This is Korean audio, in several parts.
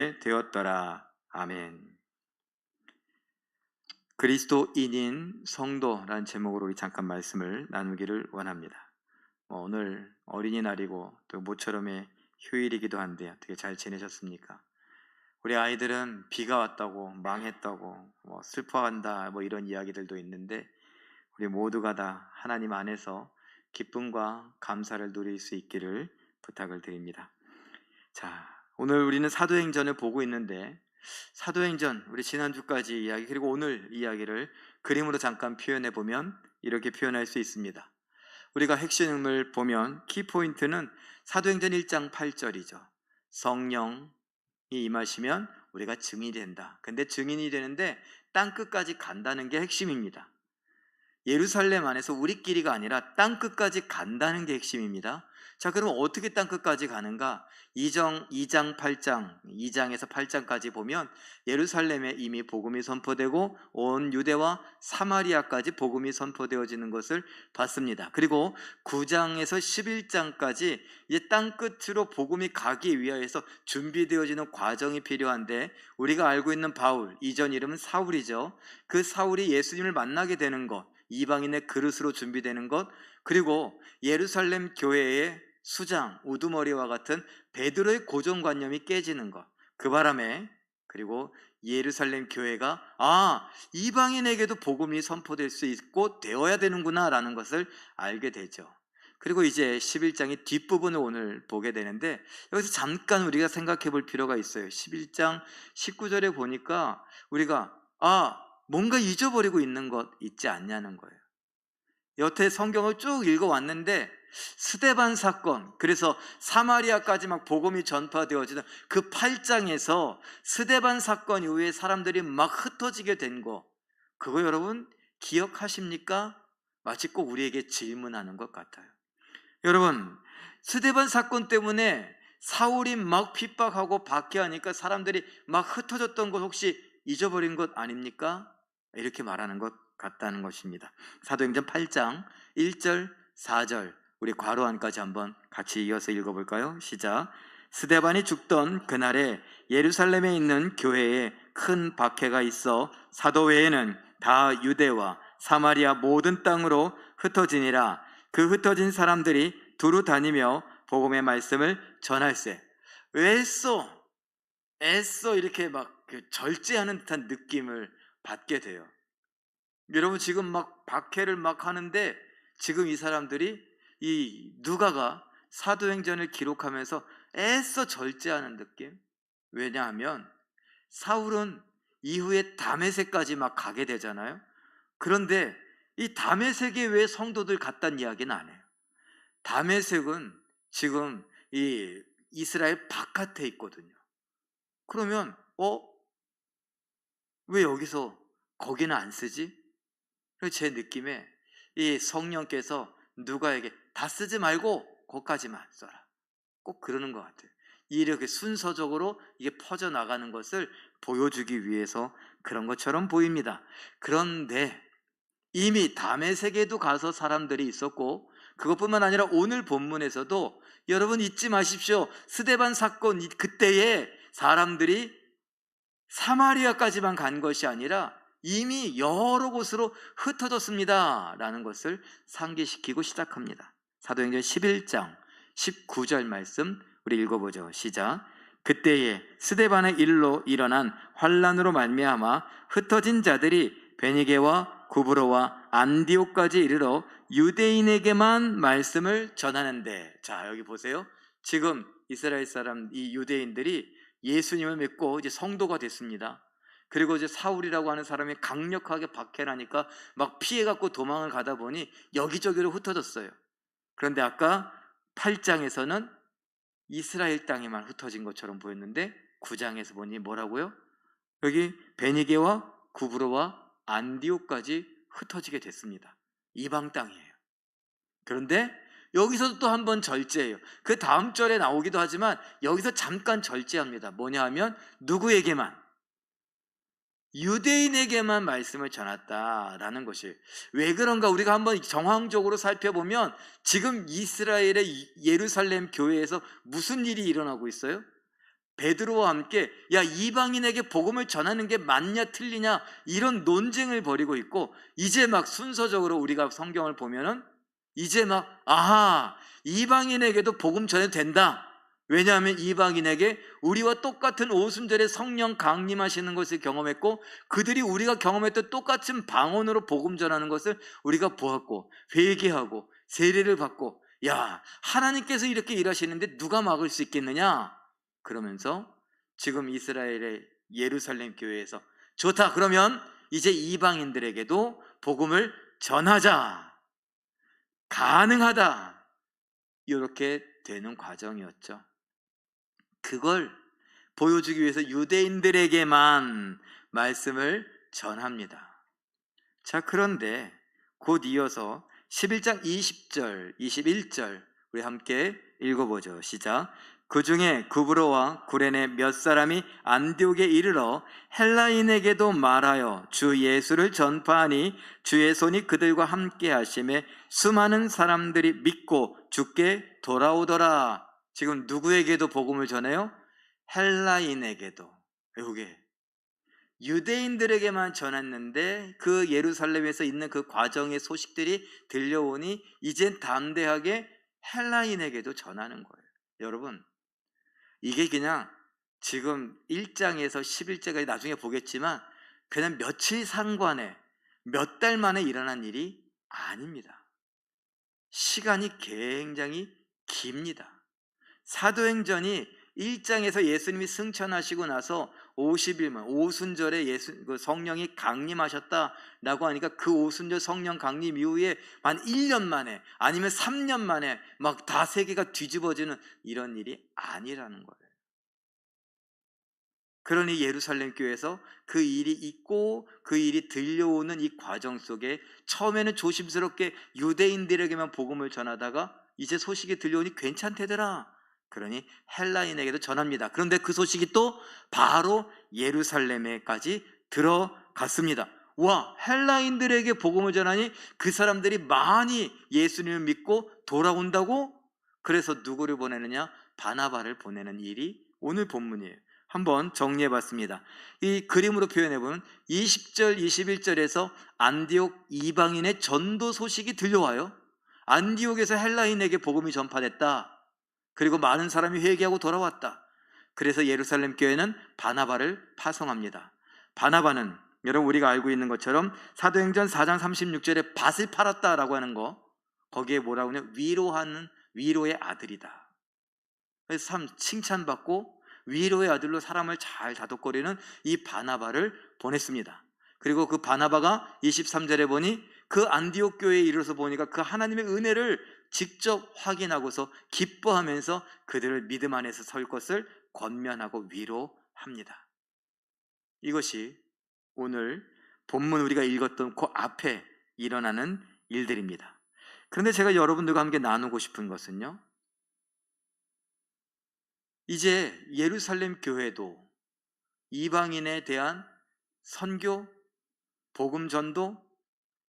되었더라. 아멘. 그리스도인인 성도라는 제목으로 우리 잠깐 말씀을 나누기를 원합니다. 오늘 어린이날이고 또 모처럼의 휴일이기도 한데 어떻게 잘 지내셨습니까? 우리 아이들은 비가 왔다고 망했다고 슬퍼한다 이런 이야기들도 있는데 우리 모두가 다 하나님 안에서 기쁨과 감사를 누릴 수 있기를 부탁을 드립니다. 자, 오늘 우리는 사도행전을 보고 있는데 사도행전 우리 지난주까지 이야기 그리고 오늘 이야기를 그림으로 잠깐 표현해 보면 이렇게 표현할 수 있습니다. 우리가 핵심을 보면 키포인트는 사도행전 1장 8절이죠. 성령이 임하시면 우리가 증인이 된다. 근데 증인이 되는데 땅끝까지 간다는 게 핵심입니다. 예루살렘 안에서 우리끼리가 아니라 땅끝까지 간다는 게 핵심입니다. 자, 그럼 어떻게 땅끝까지 가는가? 2장 8장, 2장에서 8장까지 보면 예루살렘에 이미 복음이 선포되고 온 유대와 사마리아까지 복음이 선포되어지는 것을 봤습니다. 그리고 9장에서 11장까지 이제 땅끝으로 복음이 가기 위하여서 준비되어지는 과정이 필요한데 우리가 알고 있는 바울, 이전 이름은 사울이죠. 그 사울이 예수님을 만나게 되는 것, 이방인의 그릇으로 준비되는 것, 그리고 예루살렘 교회의 수장, 우두머리와 같은 베드로의 고정관념이 깨지는 것, 그 바람에 그리고 예루살렘 교회가 이방인에게도 복음이 선포될 수 있고 되어야 되는구나 라는 것을 알게 되죠. 그리고 이제 11장의 뒷부분을 오늘 보게 되는데 여기서 잠깐 우리가 생각해 볼 필요가 있어요. 11장 19절에 보니까 우리가 뭔가 잊어버리고 있는 것 있지 않냐는 거예요. 여태 성경을 쭉 읽어왔는데 스데반 사건, 그래서 사마리아까지 막 복음이 전파되어지는 그 8장에서 스데반 사건 이후에 사람들이 막 흩어지게 된 거, 그거 여러분 기억하십니까? 마치 꼭 우리에게 질문하는 것 같아요. 여러분, 스데반 사건 때문에 사울이 막 핍박하고 박해하니까 사람들이 막 흩어졌던 것 혹시 잊어버린 것 아닙니까? 이렇게 말하는 것 같다는 것입니다. 사도행전 8장 1절 4절 우리 괄호 안까지 한번 같이 이어서 읽어볼까요? 시작. 스데반이 죽던 그날에 예루살렘에 있는 교회에 큰 박해가 있어 사도 외에는 다 유대와 사마리아 모든 땅으로 흩어지니라. 그 흩어진 사람들이 두루 다니며 복음의 말씀을 전할세. 애써 이렇게 막 절제하는 듯한 느낌을 받게 돼요. 여러분, 지금 막 박해를 막 하는데 지금 이 사람들이 이 누가가 사도행전을 기록하면서 애써 절제하는 느낌. 왜냐하면 사울은 이후에 다메섹까지 막 가게 되잖아요. 그런데 이 다메섹에 왜 성도들 갔다는 이야기는 안 해요. 다메섹은 지금 이 이스라엘 바깥에 있거든요. 그러면 왜 여기서 거기는 안 쓰지? 제 느낌에 이 성령께서 누가에게 다 쓰지 말고 거기까지만 써라, 꼭 그러는 것 같아요. 이렇게 순서적으로 이게 퍼져나가는 것을 보여주기 위해서 그런 것처럼 보입니다. 그런데 이미 다메섹에도 가서 사람들이 있었고 그것뿐만 아니라 오늘 본문에서도 여러분 잊지 마십시오. 스데반 사건 그때에 사람들이 사마리아까지만 간 것이 아니라 이미 여러 곳으로 흩어졌습니다 라는 것을 상기시키고 시작합니다. 사도행전 11장 19절 말씀 우리 읽어보죠. 시작. 그때에 스데반의 일로 일어난 환란으로 말미암아 흩어진 자들이 베니게와 구브로와 안디옥까지 이르러 유대인에게만 말씀을 전하는데, 자 여기 보세요. 지금 이스라엘 사람 이 유대인들이 예수님을 믿고 이제 성도가 됐습니다. 그리고 이제 사울이라고 하는 사람이 강력하게 박해를 하니까 막 피해갖고 도망을 가다 보니 여기저기로 흩어졌어요. 그런데 아까 8장에서는 이스라엘 땅에만 흩어진 것처럼 보였는데 9장에서 보니 뭐라고요? 여기 베니게와 구브로와 안디옥까지 흩어지게 됐습니다. 이방 땅이에요. 그런데 여기서도 또 한 번 절제해요. 그 다음 절에 나오기도 하지만 여기서 잠깐 절제합니다. 뭐냐 하면 누구에게만? 유대인에게만 말씀을 전했다라는 것이 왜 그런가 우리가 한번 정황적으로 살펴보면 지금 이스라엘의 예루살렘 교회에서 무슨 일이 일어나고 있어요? 베드로와 함께 야, 이방인에게 복음을 전하는 게 맞냐 틀리냐 이런 논쟁을 벌이고 있고, 이제 막 순서적으로 우리가 성경을 보면은 이제 막 아하, 이방인에게도 복음 전해도 된다. 왜냐하면 이방인에게 우리와 똑같은 오순절에 성령 강림하시는 것을 경험했고, 그들이 우리가 경험했던 똑같은 방언으로 복음 전하는 것을 우리가 보았고, 회개하고 세례를 받고, 야, 하나님께서 이렇게 일하시는데 누가 막을 수 있겠느냐? 그러면서 지금 이스라엘의 예루살렘 교회에서 좋다, 그러면 이제 이방인들에게도 복음을 전하자, 가능하다, 이렇게 되는 과정이었죠. 그걸 보여주기 위해서 유대인들에게만 말씀을 전합니다. 자, 그런데 곧 이어서 11장 20절, 21절 우리 함께 읽어보죠. 시작. 그 중에 구브로와 구레네 몇 사람이 안디옥에 이르러 헬라인에게도 말하여 주 예수를 전파하니 주의 손이 그들과 함께 하심에 수많은 사람들이 믿고 주께 돌아오더라. 지금 누구에게도 복음을 전해요? 헬라인에게도. 외국에 유대인들에게만 전했는데 그 예루살렘에서 있는 그 과정의 소식들이 들려오니 이젠 담대하게 헬라인에게도 전하는 거예요. 여러분, 이게 그냥 지금 1장에서 11장까지 나중에 보겠지만 그냥 며칠 상관에 몇 달 만에 일어난 일이 아닙니다. 시간이 굉장히 깁니다. 사도행전이 1장에서 예수님이 승천하시고 나서 50일만 오순절에 그 성령이 강림하셨다라고 하니까 그 오순절 성령 강림 이후에 한 1년 만에 아니면 3년 만에 막 다 세계가 뒤집어지는 이런 일이 아니라는 거예요. 그러니 예루살렘 교회에서 그 일이 있고 그 일이 들려오는 이 과정 속에 처음에는 조심스럽게 유대인들에게만 복음을 전하다가 이제 소식이 들려오니 괜찮대더라. 그러니 헬라인에게도 전합니다. 그런데 그 소식이 또 바로 예루살렘에까지 들어갔습니다. 와, 헬라인들에게 복음을 전하니 그 사람들이 많이 예수님을 믿고 돌아온다고? 그래서 누구를 보내느냐? 바나바를 보내는 일이 오늘 본문이에요. 한번 정리해 봤습니다. 이 그림으로 표현해 보면 20절, 21절에서 안디옥 이방인의 전도 소식이 들려와요. 안디옥에서 헬라인에게 복음이 전파됐다. 그리고 많은 사람이 회개하고 돌아왔다. 그래서 예루살렘 교회는 바나바를 파송합니다. 바나바는 여러분 우리가 알고 있는 것처럼 사도행전 4장 36절에 밭을 팔았다라고 하는 거, 거기에 뭐라고 하냐? 위로하는 위로의 아들이다. 그래서 참 칭찬받고 위로의 아들로 사람을 잘 다독거리는 이 바나바를 보냈습니다. 그리고 그 바나바가 23절에 보니 그 안디옥 교회에 이르러서 보니까 그 하나님의 은혜를 직접 확인하고서 기뻐하면서 그들을 믿음 안에서 설 것을 권면하고 위로합니다. 이것이 오늘 본문 우리가 읽었던 그 앞에 일어나는 일들입니다. 그런데 제가 여러분들과 함께 나누고 싶은 것은요, 이제 예루살렘 교회도 이방인에 대한 선교, 복음 전도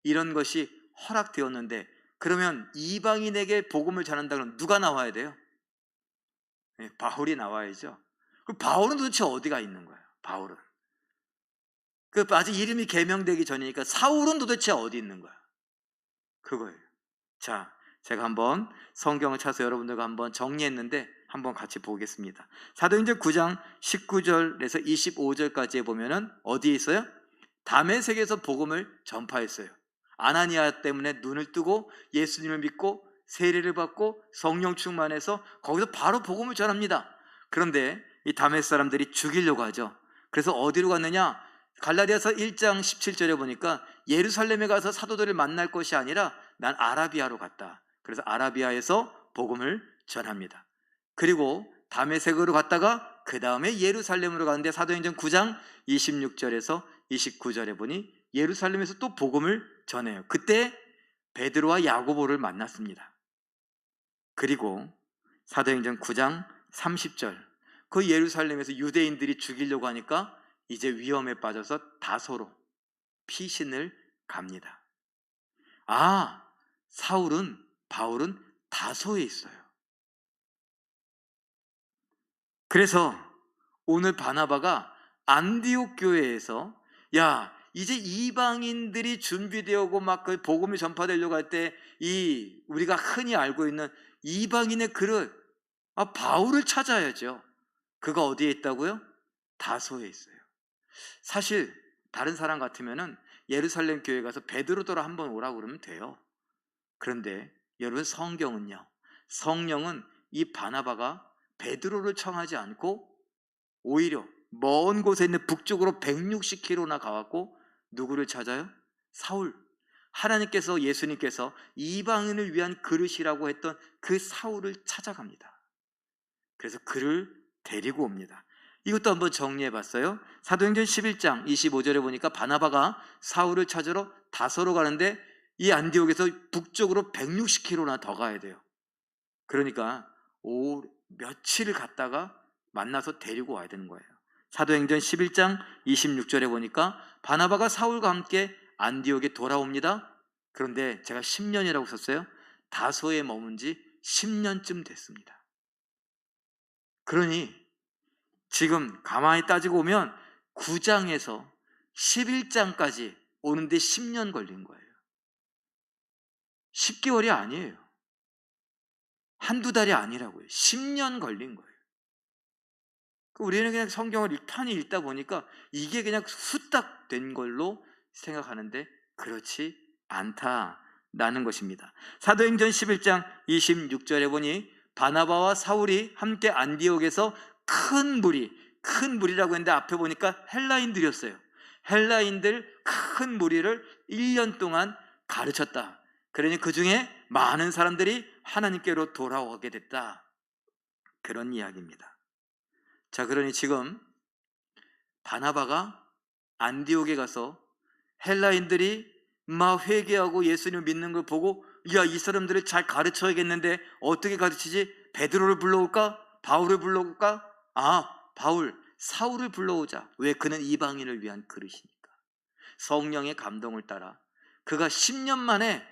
이런 것이 허락되었는데, 그러면 이방인에게 복음을 전한다 그러면 누가 나와야 돼요? 네, 바울이 나와야죠. 그럼 바울은 도대체 어디가 있는 거예요? 바울은 아직 이름이 개명되기 전이니까 사울은 도대체 어디 있는 거야? 그거예요. 자, 제가 한번 성경을 찾아서 여러분들과 한번 정리했는데 한번 같이 보겠습니다. 사도행전 9장 19절에서 25절까지에 보면은 어디에 있어요? 다메섹에서 복음을 전파했어요. 아나니아 때문에 눈을 뜨고 예수님을 믿고 세례를 받고 성령 충만해서 거기서 바로 복음을 전합니다. 그런데 이 다메섹 사람들이 죽이려고 하죠. 그래서 어디로 갔느냐? 갈라디아서 1장 17절에 보니까 예루살렘에 가서 사도들을 만날 것이 아니라 난 아라비아로 갔다. 그래서 아라비아에서 복음을 전합니다. 그리고 다메섹으로 갔다가 그 다음에 예루살렘으로 가는데 사도행전 9장 26절에서 29절에 보니 예루살렘에서 또 복음을 전해요. 그때 베드로와 야고보를 만났습니다. 그리고 사도행전 9장 30절, 그 예루살렘에서 유대인들이 죽이려고 하니까 이제 위험에 빠져서 다소로 피신을 갑니다. 아, 바울은 다소에 있어요. 그래서 오늘 바나바가 안디옥 교회에서 야 이제 이방인들이 준비되어 오고 막 그 복음이 전파되려고 할 때 이 우리가 흔히 알고 있는 이방인의 그릇 바울을 찾아야죠. 그가 어디에 있다고요? 다소에 있어요. 사실 다른 사람 같으면은 예루살렘 교회 가서 베드로더라 한번 오라고 그러면 돼요. 그런데 여러분 성경은요, 성령은 이 바나바가 베드로를 청하지 않고 오히려 먼 곳에 있는 북쪽으로 160km나 가갖고 누구를 찾아요? 사울. 하나님께서, 예수님께서 이방인을 위한 그릇이라고 했던 그 사울을 찾아갑니다. 그래서 그를 데리고 옵니다. 이것도 한번 정리해 봤어요. 사도행전 11장 25절에 보니까 바나바가 사울을 찾으러 다소로 가는데 이 안디옥에서 북쪽으로 160km나 더 가야 돼요. 그러니까 며칠을 갔다가 만나서 데리고 와야 되는 거예요. 사도행전 11장 26절에 보니까 바나바가 사울과 함께 안디옥에 돌아옵니다. 그런데 제가 10년이라고 썼어요. 다소에 머문 지 10년쯤 됐습니다. 그러니 지금 가만히 따지고 보면 9장에서 11장까지 오는데 10년 걸린 거예요. 10개월이 아니에요. 한두 달이 아니라고요. 10년 걸린 거예요. 우리는 그냥 성경을 편히 읽다 보니까 이게 그냥 후딱 된 걸로 생각하는데 그렇지 않다라는 것입니다. 사도행전 11장 26절에 보니 바나바와 사울이 함께 안디옥에서 큰 무리라고 했는데 앞에 보니까 헬라인들이었어요. 헬라인들 큰 무리를 1년 동안 가르쳤다. 그러니 그 중에 많은 사람들이 하나님께로 돌아오게 됐다. 그런 이야기입니다. 자, 그러니 지금 바나바가 안디옥에 가서 헬라인들이 막 회개하고 예수님을 믿는 걸 보고 야, 이 사람들을 잘 가르쳐야겠는데 어떻게 가르치지? 베드로를 불러올까? 바울을 불러올까? 바울, 사울을 불러오자. 왜? 그는 이방인을 위한 그릇이니까. 성령의 감동을 따라 그가 10년 만에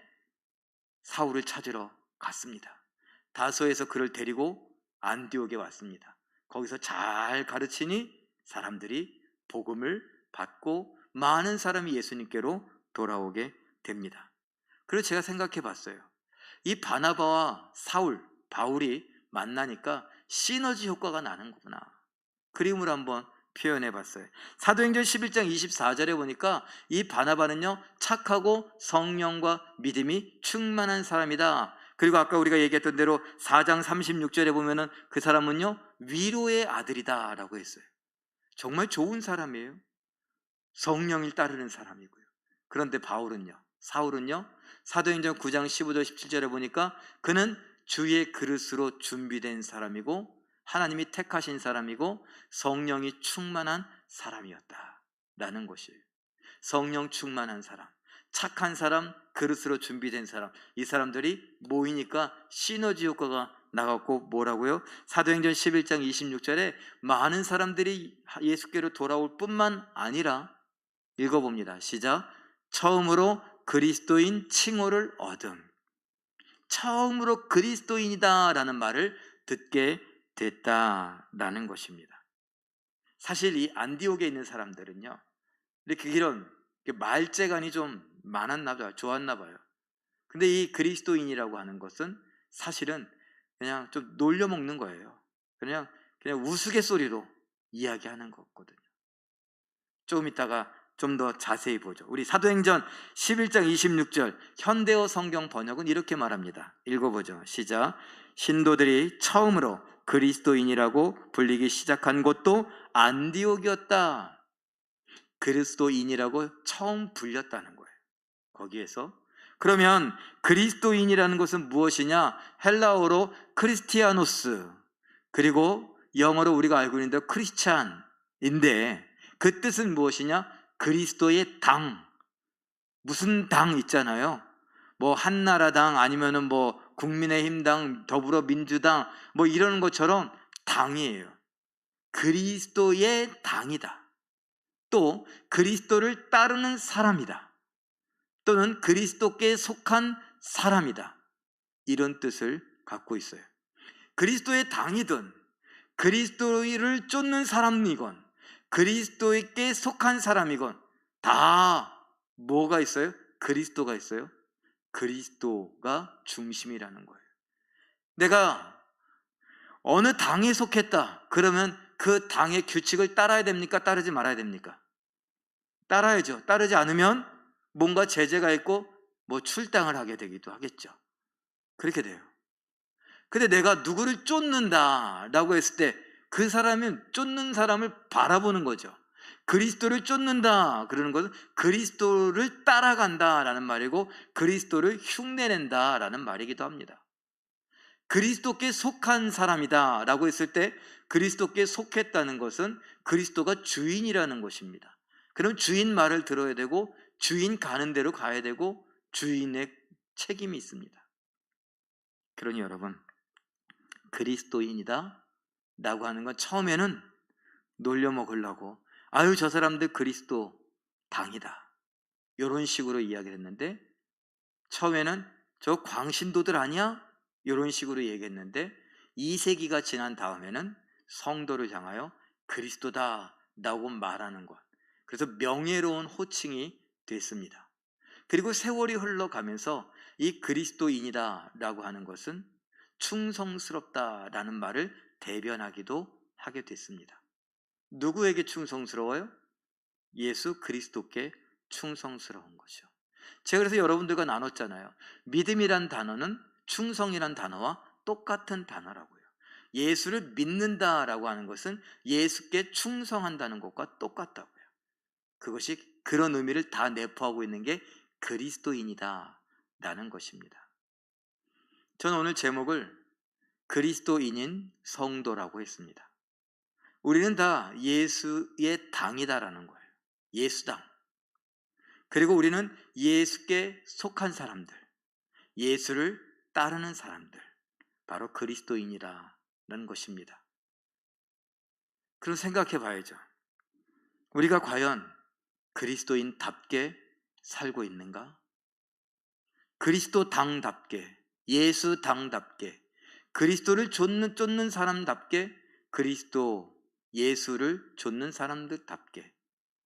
사울을 찾으러 갔습니다. 다소에서 그를 데리고 안디옥에 왔습니다. 거기서 잘 가르치니 사람들이 복음을 받고 많은 사람이 예수님께로 돌아오게 됩니다. 그래서 제가 생각해 봤어요. 이 바나바와 사울, 바울이 만나니까 시너지 효과가 나는 거구나. 그림을 한번 표현해 봤어요. 사도행전 11장 24절에 보니까 이 바나바는요, 착하고 성령과 믿음이 충만한 사람이다. 그리고 아까 우리가 얘기했던 대로 4장 36절에 보면은 그 사람은요, 위로의 아들이다 라고 했어요. 정말 좋은 사람이에요. 성령을 따르는 사람이고요. 그런데 사울은요, 사도행전 9장 15절 17절에 보니까 그는 주의 그릇으로 준비된 사람이고 하나님이 택하신 사람이고 성령이 충만한 사람이었다라는 것이에요. 성령 충만한 사람, 착한 사람, 그릇으로 준비된 사람, 이 사람들이 모이니까 시너지 효과가 나갔고 뭐라고요? 사도행전 11장 26절에 많은 사람들이 예수께로 돌아올 뿐만 아니라 읽어봅니다. 시작. 처음으로 그리스도인 칭호를 얻음. 처음으로 그리스도인이다 라는 말을 듣게 됐다라는 것입니다. 사실 이 안디옥에 있는 사람들은요, 이런 말재간이 좀 많았나 봐요. 좋았나 봐요. 근데 이 그리스도인이라고 하는 것은 사실은 그냥 좀 놀려먹는 거예요. 그냥 우스갯소리로 이야기하는 거거든요. 조금 이따가 좀 더 자세히 보죠. 우리 사도행전 11장 26절 현대어 성경 번역은 이렇게 말합니다. 읽어보죠. 시작. 신도들이 처음으로 그리스도인이라고 불리기 시작한 곳도 안디옥이었다. 그리스도인이라고 처음 불렸다는 거예요. 거기에서. 그러면 그리스도인이라는 것은 무엇이냐? 헬라어로 크리스티아노스, 그리고 영어로 우리가 알고 있는 대로 크리스찬인데 그 뜻은 무엇이냐? 그리스도의 당. 무슨 당 있잖아요. 뭐 한나라당 아니면은 뭐 국민의힘당, 더불어민주당 뭐 이런 것처럼 당이에요. 그리스도의 당이다. 또 그리스도를 따르는 사람이다. 또는 그리스도께 속한 사람이다. 이런 뜻을 갖고 있어요. 그리스도의 당이든 그리스도를 쫓는 사람이건 그리스도에게 속한 사람이건 다 뭐가 있어요? 그리스도가 있어요. 그리스도가 중심이라는 거예요. 내가 어느 당에 속했다 그러면 그 당의 규칙을 따라야 됩니까? 따르지 말아야 됩니까? 따라야죠. 따르지 않으면 뭔가 제재가 있고 뭐 출당을 하게 되기도 하겠죠. 그렇게 돼요. 근데 내가 누구를 쫓는다 라고 했을 때 그 사람은 쫓는 사람을 바라보는 거죠. 그리스도를 쫓는다 그러는 것은 그리스도를 따라간다 라는 말이고 그리스도를 흉내낸다 라는 말이기도 합니다. 그리스도께 속한 사람이다 라고 했을 때 그리스도께 속했다는 것은 그리스도가 주인이라는 것입니다. 그럼 주인 말을 들어야 되고 주인 가는 대로 가야 되고 주인의 책임이 있습니다. 그러니 여러분, 그리스도인이다 라고 하는 건 처음에는 놀려먹으려고 아유 저 사람들 그리스도 당이다 이런 식으로 이야기를 했는데, 처음에는 저 광신도들 아니야? 이런 식으로 얘기했는데 2세기가 지난 다음에는 성도를 향하여 그리스도다 라고 말하는 것, 그래서 명예로운 호칭이 됐습니다. 그리고 세월이 흘러가면서 이 그리스도인이다 라고 하는 것은 충성스럽다 라는 말을 대변하기도 하게 됐습니다. 누구에게 충성스러워요? 예수 그리스도께 충성스러운 거죠. 제가 그래서 여러분들과 나눴잖아요. 믿음이란 단어는 충성이란 단어와 똑같은 단어라고요. 예수를 믿는다라고 하는 것은 예수께 충성한다는 것과 똑같다고요. 그것이 그런 의미를 다 내포하고 있는 게 그리스도인이다 라는 것입니다. 저는 오늘 제목을 그리스도인인 성도라고 했습니다. 우리는 다 예수의 당이다라는 거예요. 예수당. 그리고 우리는 예수께 속한 사람들, 예수를 따르는 사람들, 바로 그리스도인이라는 것입니다. 그럼 생각해 봐야죠. 우리가 과연 그리스도인답게 살고 있는가? 그리스도당답게, 예수당답게, 그리스도를 쫓는 사람답게, 그리스도 예수를 쫓는 사람들답게,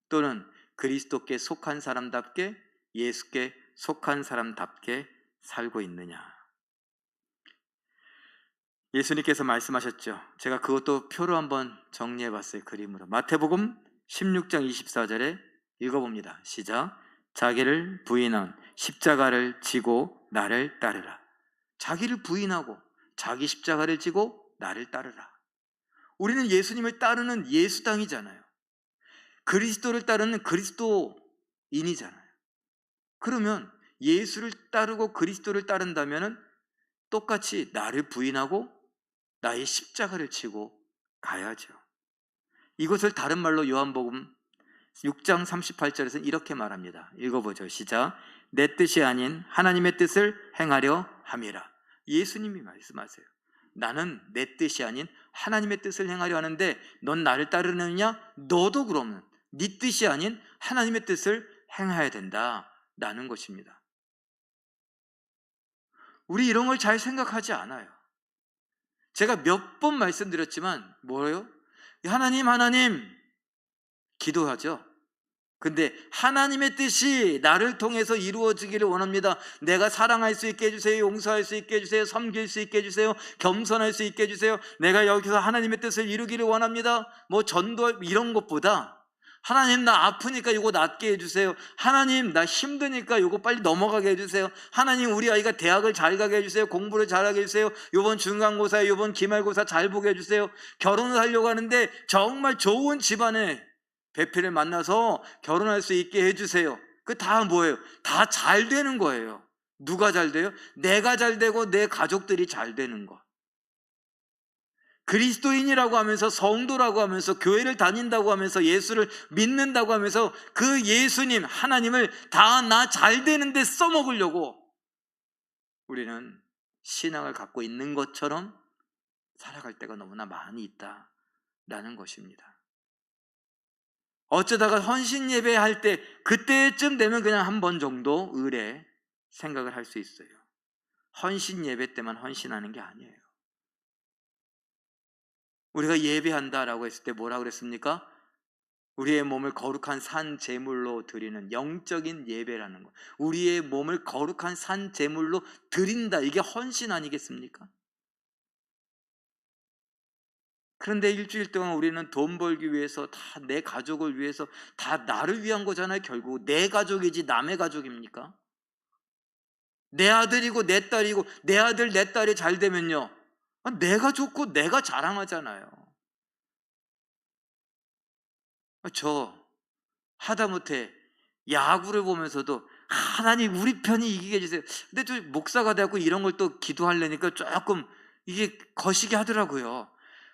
또는 그리스도께 속한 사람답게, 예수께 속한 사람답게 살고 있느냐? 예수님께서 말씀하셨죠. 제가 그것도 표로 한번 정리해 봤어요. 그림으로. 마태복음 16장 24절에 읽어봅니다. 시작. 자기를 부인한 십자가를 지고 나를 따르라. 자기를 부인하고 자기 십자가를 지고 나를 따르라. 우리는 예수님을 따르는 예수당이잖아요. 그리스도를 따르는 그리스도인이잖아요. 그러면 예수를 따르고 그리스도를 따른다면 똑같이 나를 부인하고 나의 십자가를 지고 가야죠. 이것을 다른 말로 요한복음 6장 38절에서 이렇게 말합니다. 읽어보죠. 시작. 내 뜻이 아닌 하나님의 뜻을 행하려 함이라. 예수님이 말씀하세요. 나는 내 뜻이 아닌 하나님의 뜻을 행하려 하는데 넌 나를 따르느냐? 너도 그러면 네 뜻이 아닌 하나님의 뜻을 행해야 된다라는 것입니다. 우리 이런 걸 잘 생각하지 않아요. 제가 몇 번 말씀드렸지만 뭐예요? 하나님 기도하죠. 근데 하나님의 뜻이 나를 통해서 이루어지기를 원합니다. 내가 사랑할 수 있게 해주세요. 용서할 수 있게 해주세요. 섬길 수 있게 해주세요. 겸손할 수 있게 해주세요. 내가 여기서 하나님의 뜻을 이루기를 원합니다. 뭐 전도 이런 것보다 하나님 나 아프니까 이거 낫게 해주세요. 하나님 나 힘드니까 이거 빨리 넘어가게 해주세요. 하나님 우리 아이가 대학을 잘 가게 해주세요. 공부를 잘하게 해주세요. 이번 중간고사 이번 기말고사 잘 보게 해주세요. 결혼을 하려고 하는데 정말 좋은 집안에 배필을 만나서 결혼할 수 있게 해주세요. 그 다 뭐예요? 다 잘 되는 거예요. 누가 잘 돼요? 내가 잘 되고 내 가족들이 잘 되는 거. 그리스도인이라고 하면서 성도라고 하면서 교회를 다닌다고 하면서 예수를 믿는다고 하면서 그 예수님 하나님을 다 나 잘 되는데 써먹으려고 우리는 신앙을 갖고 있는 것처럼 살아갈 때가 너무나 많이 있다라는 것입니다. 어쩌다가 헌신 예배할 때 그때쯤 되면 그냥 한 번 정도 의례 생각을 할 수 있어요. 헌신 예배 때만 헌신하는 게 아니에요. 우리가 예배한다라고 했을 때 뭐라 그랬습니까? 우리의 몸을 거룩한 산 제물로 드리는 영적인 예배라는 거. 우리의 몸을 거룩한 산 제물로 드린다. 이게 헌신 아니겠습니까? 그런데 일주일 동안 우리는 돈 벌기 위해서, 다 내 가족을 위해서, 다 나를 위한 거잖아요. 결국 내 가족이지 남의 가족입니까? 내 아들이고 내 딸이고, 내 아들 내 딸이 잘 되면요, 내가 좋고 내가 자랑하잖아요. 저 하다못해 야구를 보면서도 하나님 우리 편이 이기게 해주세요. 근데 저 목사가 되고 이런 걸 또 기도하려니까 조금 이게 거시기 하더라고요.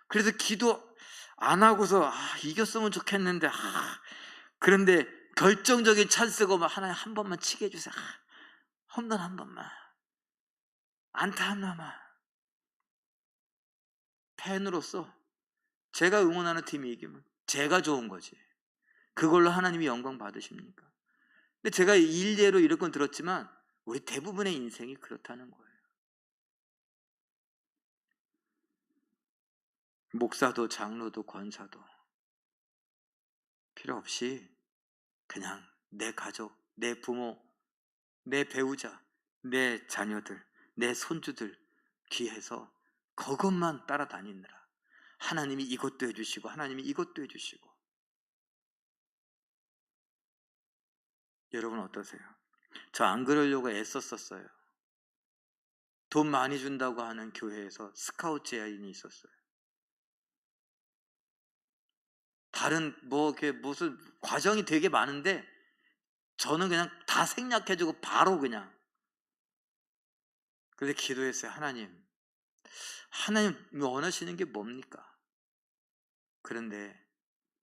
그래서 기도 안 하고서 이겼으면 좋겠는데, 그런데 결정적인 찬스고 막 하나님 한 번만 치게 해주세요. 홈런 한 번만, 안타 하나만. 팬으로서 제가 응원하는 팀이 이기면 제가 좋은 거지. 그걸로 하나님이 영광 받으십니까? 근데 제가 일례로 이런 건 들었지만 우리 대부분의 인생이 그렇다는 거예요. 목사도 장로도 권사도 필요 없이 그냥 내 가족, 내 부모, 내 배우자, 내 자녀들, 내 손주들 귀해서 그것만 따라다니느라 하나님이 이것도 해주시고 하나님이 이것도 해주시고. 여러분 어떠세요? 저 안 그러려고 애썼었어요. 돈 많이 준다고 하는 교회에서 스카우트 제안이 있었어요. 다른 무슨 과정이 되게 많은데 저는 그냥 다 생략해주고 바로 그냥. 그래서 기도했어요. 하나님 원하시는 게 뭡니까? 그런데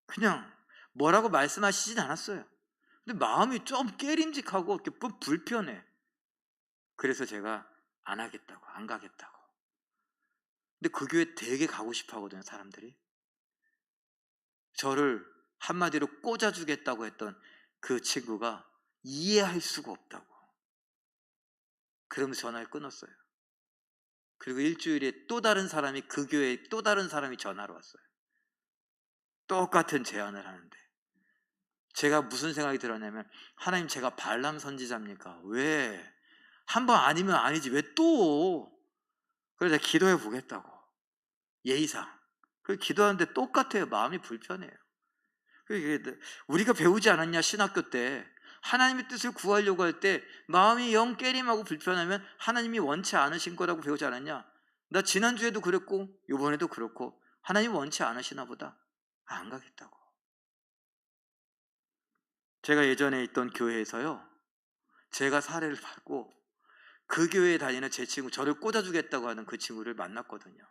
그냥 뭐라고 말씀하시진 않았어요. 근데 마음이 좀 깨림직하고 이렇게 불편해. 그래서 제가 안 하겠다고, 안 가겠다고. 근데 그 교회 되게 가고 싶어 하거든요, 사람들이. 저를 한마디로 꽂아주겠다고 했던 그 친구가 이해할 수가 없다고. 그러면서 전화를 끊었어요. 그리고 일주일에 또 다른 사람이, 그 교회에 또 다른 사람이 전화로 왔어요. 똑같은 제안을 하는데 제가 무슨 생각이 들었냐면, 하나님 제가 발람 선지자입니까? 왜? 한 번 아니면 아니지 왜 또? 그래서 제가 기도해 보겠다고, 예의상. 그 기도하는데 똑같아요. 마음이 불편해요. 우리가 배우지 않았냐? 신학교 때 하나님의 뜻을 구하려고 할 때 마음이 영 깨림하고 불편하면 하나님이 원치 않으신 거라고 배우지 않았냐? 나 지난주에도 그랬고 이번에도 그렇고 하나님 원치 않으시나 보다. 안 가겠다고. 제가 예전에 있던 교회에서요, 제가 사례를 받고 그 교회에 다니는 제 친구, 저를 꽂아주겠다고 하는 그 친구를 만났거든요.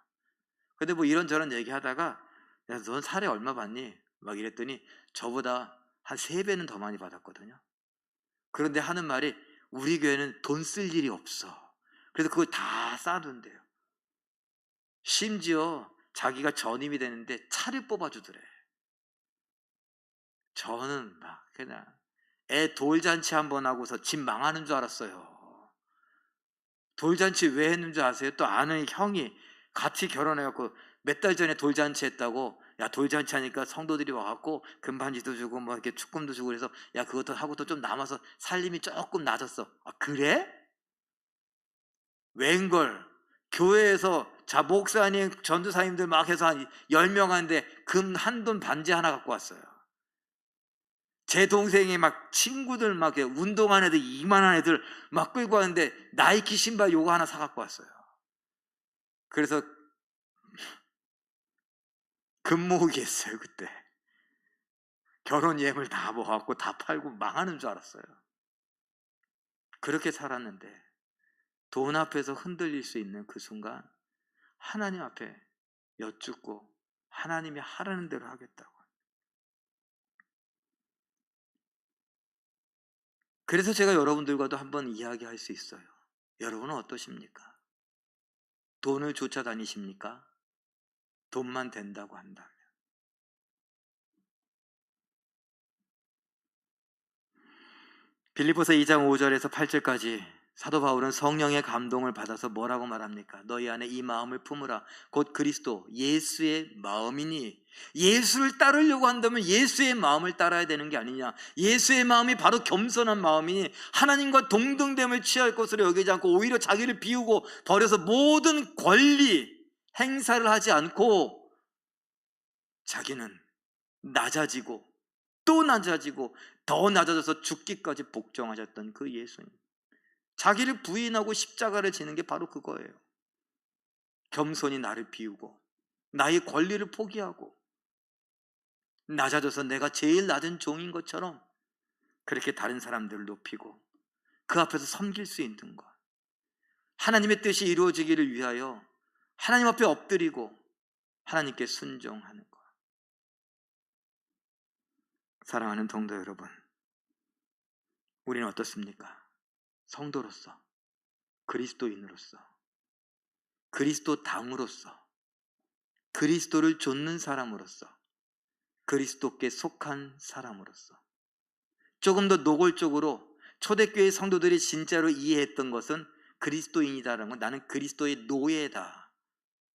근데 뭐 이런저런 얘기하다가, 야, 넌 사례 얼마 받니? 막 이랬더니 저보다 한 3배는 더 많이 받았거든요. 그런데 하는 말이, 우리 교회는 돈 쓸 일이 없어. 그래서 그걸 다 쌓아둔대요. 심지어 자기가 전임이 되는데 차를 뽑아주더래. 저는 막 그냥 애 돌잔치 한번 하고서 집 망하는 줄 알았어요. 돌잔치 왜 했는 줄 아세요? 또 아는 형이 같이 결혼해갖고 몇 달 전에 돌잔치 했다고, 야 돌잔치 하니까 성도들이 와갖고 금반지도 주고 뭐 이렇게 축금도 주고 그래서, 야 그것도 하고 또 좀 남아서 살림이 조금 낮았어. 아 그래? 웬걸 교회에서 자 목사님 전도사님들 막 해서 한 10명 하는데 금 한돈 반지 하나 갖고 왔어요. 제 동생이 막 친구들 막 운동하는 애들, 이만한 애들 막 끌고 왔는데 나이키 신발 요거 하나 사갖고 왔어요. 그래서 금 모으기 했어요. 그때 결혼 예물 다 모아갖고 다 팔고 망하는 줄 알았어요. 그렇게 살았는데 돈 앞에서 흔들릴 수 있는 그 순간 하나님 앞에 여쭙고 하나님이 하라는 대로 하겠다고. 그래서 제가 여러분들과도 한번 이야기할 수 있어요. 여러분은 어떠십니까? 돈을 쫓아다니십니까? 돈만 된다고 한다면. 빌립보서 2장 5절에서 8절까지 사도 바울은 성령의 감동을 받아서 뭐라고 말합니까? 너희 안에 이 마음을 품으라. 곧 그리스도 예수의 마음이니, 예수를 따르려고 한다면 예수의 마음을 따라야 되는 게 아니냐. 예수의 마음이 바로 겸손한 마음이니 하나님과 동등됨을 취할 것으로 여기지 않고 오히려 자기를 비우고 버려서 모든 권리 행사를 하지 않고 자기는 낮아지고 또 낮아지고 더 낮아져서 죽기까지 복종하셨던 그 예수님, 자기를 부인하고 십자가를 지는 게 바로 그거예요. 겸손히 나를 비우고 나의 권리를 포기하고 낮아져서 내가 제일 낮은 종인 것처럼 그렇게 다른 사람들을 높이고 그 앞에서 섬길 수 있는 것, 하나님의 뜻이 이루어지기를 위하여 하나님 앞에 엎드리고 하나님께 순종하는 것. 사랑하는 성도 여러분, 우리는 어떻습니까? 성도로서, 그리스도인으로서, 그리스도당으로서, 그리스도를 좇는 사람으로서, 그리스도께 속한 사람으로서, 조금 더 노골적으로 초대교회 성도들이 진짜로 이해했던 것은 그리스도인이다라는 건 나는 그리스도의 노예다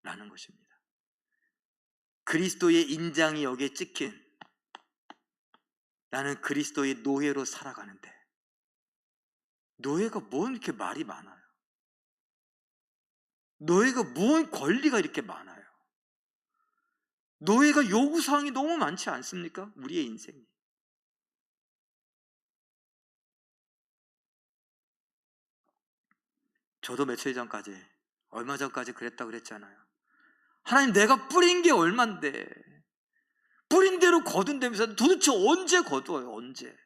라는 것입니다. 그리스도의 인장이 여기에 찍힌 나는 그리스도의 노예로 살아가는데, 노예가 뭔 이렇게 말이 많아요? 노예가 뭔 권리가 이렇게 많아요? 노예가 요구사항이 너무 많지 않습니까? 우리의 인생이. 저도 며칠 전까지, 얼마 전까지 그랬다고 그랬잖아요. 하나님, 내가 뿌린 게 얼만데 뿌린 대로 거둔다면서 도대체 언제 거두어요? 언제?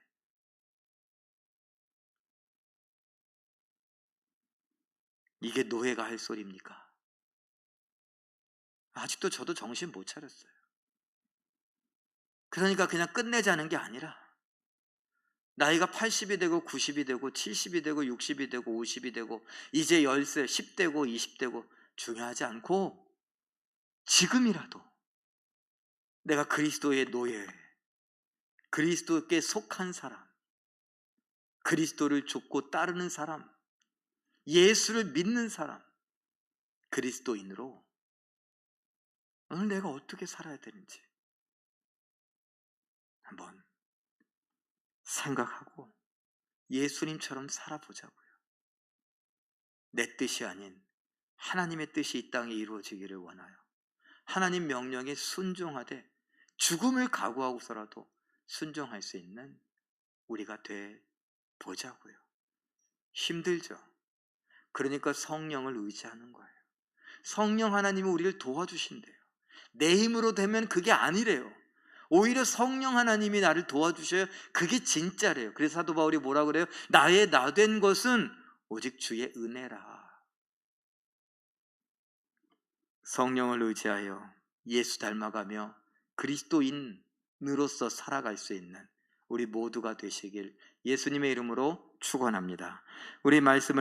이게 노예가 할 소리입니까? 아직도 저도 정신 못 차렸어요. 그러니까 그냥 끝내자는 게 아니라 나이가 80이 되고 90이 되고 70이 되고 60이 되고 50이 되고 이제 10세, 10대고 20대고 중요하지 않고 지금이라도 내가 그리스도의 노예, 그리스도께 속한 사람, 그리스도를 좇고 따르는 사람, 예수를 믿는 사람, 그리스도인으로 오늘 내가 어떻게 살아야 되는지 한번 생각하고 예수님처럼 살아보자고요. 내 뜻이 아닌 하나님의 뜻이 이 땅에 이루어지기를 원하여 하나님 명령에 순종하되 죽음을 각오하고서라도 순종할 수 있는 우리가 돼 보자고요. 힘들죠. 그러니까 성령을 의지하는 거예요. 성령 하나님은 우리를 도와주신대요. 내 힘으로 되면 그게 아니래요. 오히려 성령 하나님이 나를 도와주셔야 그게 진짜래요. 그래서 사도 바울이 뭐라 그래요? 나의 나된 것은 오직 주의 은혜라. 성령을 의지하여 예수 닮아가며 그리스도인으로서 살아갈 수 있는 우리 모두가 되시길 예수님의 이름으로 축원합니다. 우리 말씀을